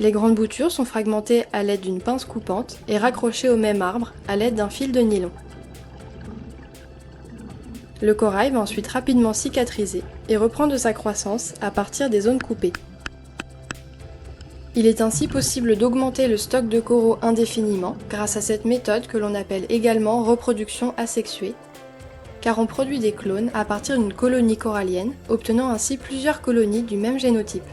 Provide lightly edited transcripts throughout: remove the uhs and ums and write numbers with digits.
Les grandes boutures sont fragmentées à l'aide d'une pince coupante et raccrochées au même arbre à l'aide d'un fil de nylon. Le corail va ensuite rapidement cicatriser et reprend de sa croissance à partir des zones coupées. Il est ainsi possible d'augmenter le stock de coraux indéfiniment grâce à cette méthode que l'on appelle également reproduction asexuée, car on produit des clones à partir d'une colonie corallienne, obtenant ainsi plusieurs colonies du même génotype.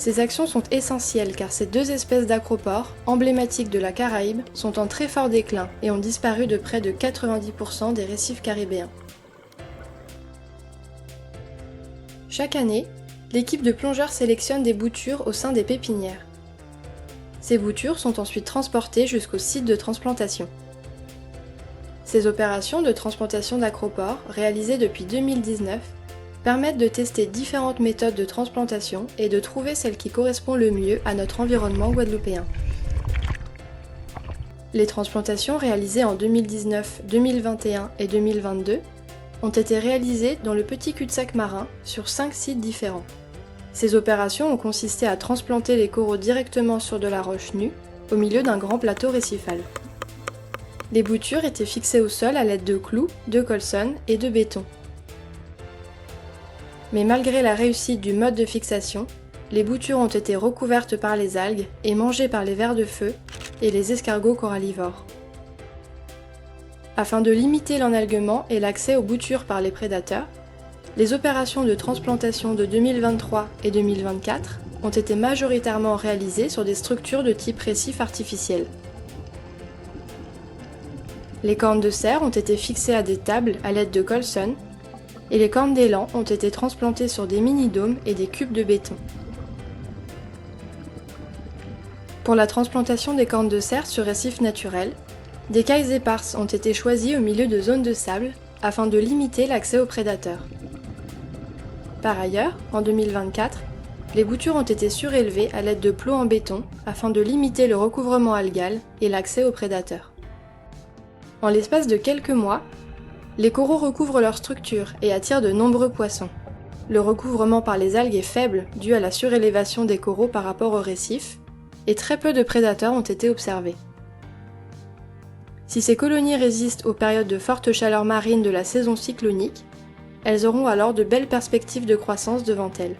Ces actions sont essentielles car ces deux espèces d'acropores, emblématiques de la Caraïbe, sont en très fort déclin et ont disparu de près de 90% des récifs caribéens. Chaque année, l'équipe de plongeurs sélectionne des boutures au sein des pépinières. Ces boutures sont ensuite transportées jusqu'au site de transplantation. Ces opérations de transplantation d'acropores, réalisées depuis 2019, permettent de tester différentes méthodes de transplantation et de trouver celle qui correspond le mieux à notre environnement guadeloupéen. Les transplantations réalisées en 2019, 2021 et 2022 ont été réalisées dans le petit cul-de-sac marin sur 5 sites différents. Ces opérations ont consisté à transplanter les coraux directement sur de la roche nue, au milieu d'un grand plateau récifal. Les boutures étaient fixées au sol à l'aide de clous, de colson et de béton. Mais malgré la réussite du mode de fixation, les boutures ont été recouvertes par les algues et mangées par les vers de feu et les escargots corallivores. Afin de limiter l'enalguement et l'accès aux boutures par les prédateurs, les opérations de transplantation de 2023 et 2024 ont été majoritairement réalisées sur des structures de type récif artificiel. Les cornes de cerf ont été fixées à des tables à l'aide de colson, et les cornes d'élan ont été transplantées sur des mini-dômes et des cubes de béton. Pour la transplantation des cornes de cerf sur récif naturel, des cailles éparses ont été choisies au milieu de zones de sable afin de limiter l'accès aux prédateurs. Par ailleurs, en 2024, les boutures ont été surélevées à l'aide de plots en béton afin de limiter le recouvrement algal et l'accès aux prédateurs. En l'espace de quelques mois, les coraux recouvrent leur structure et attirent de nombreux poissons. Le recouvrement par les algues est faible dû à la surélévation des coraux par rapport au récif, et très peu de prédateurs ont été observés. Si ces colonies résistent aux périodes de forte chaleur marine de la saison cyclonique, elles auront alors de belles perspectives de croissance devant elles.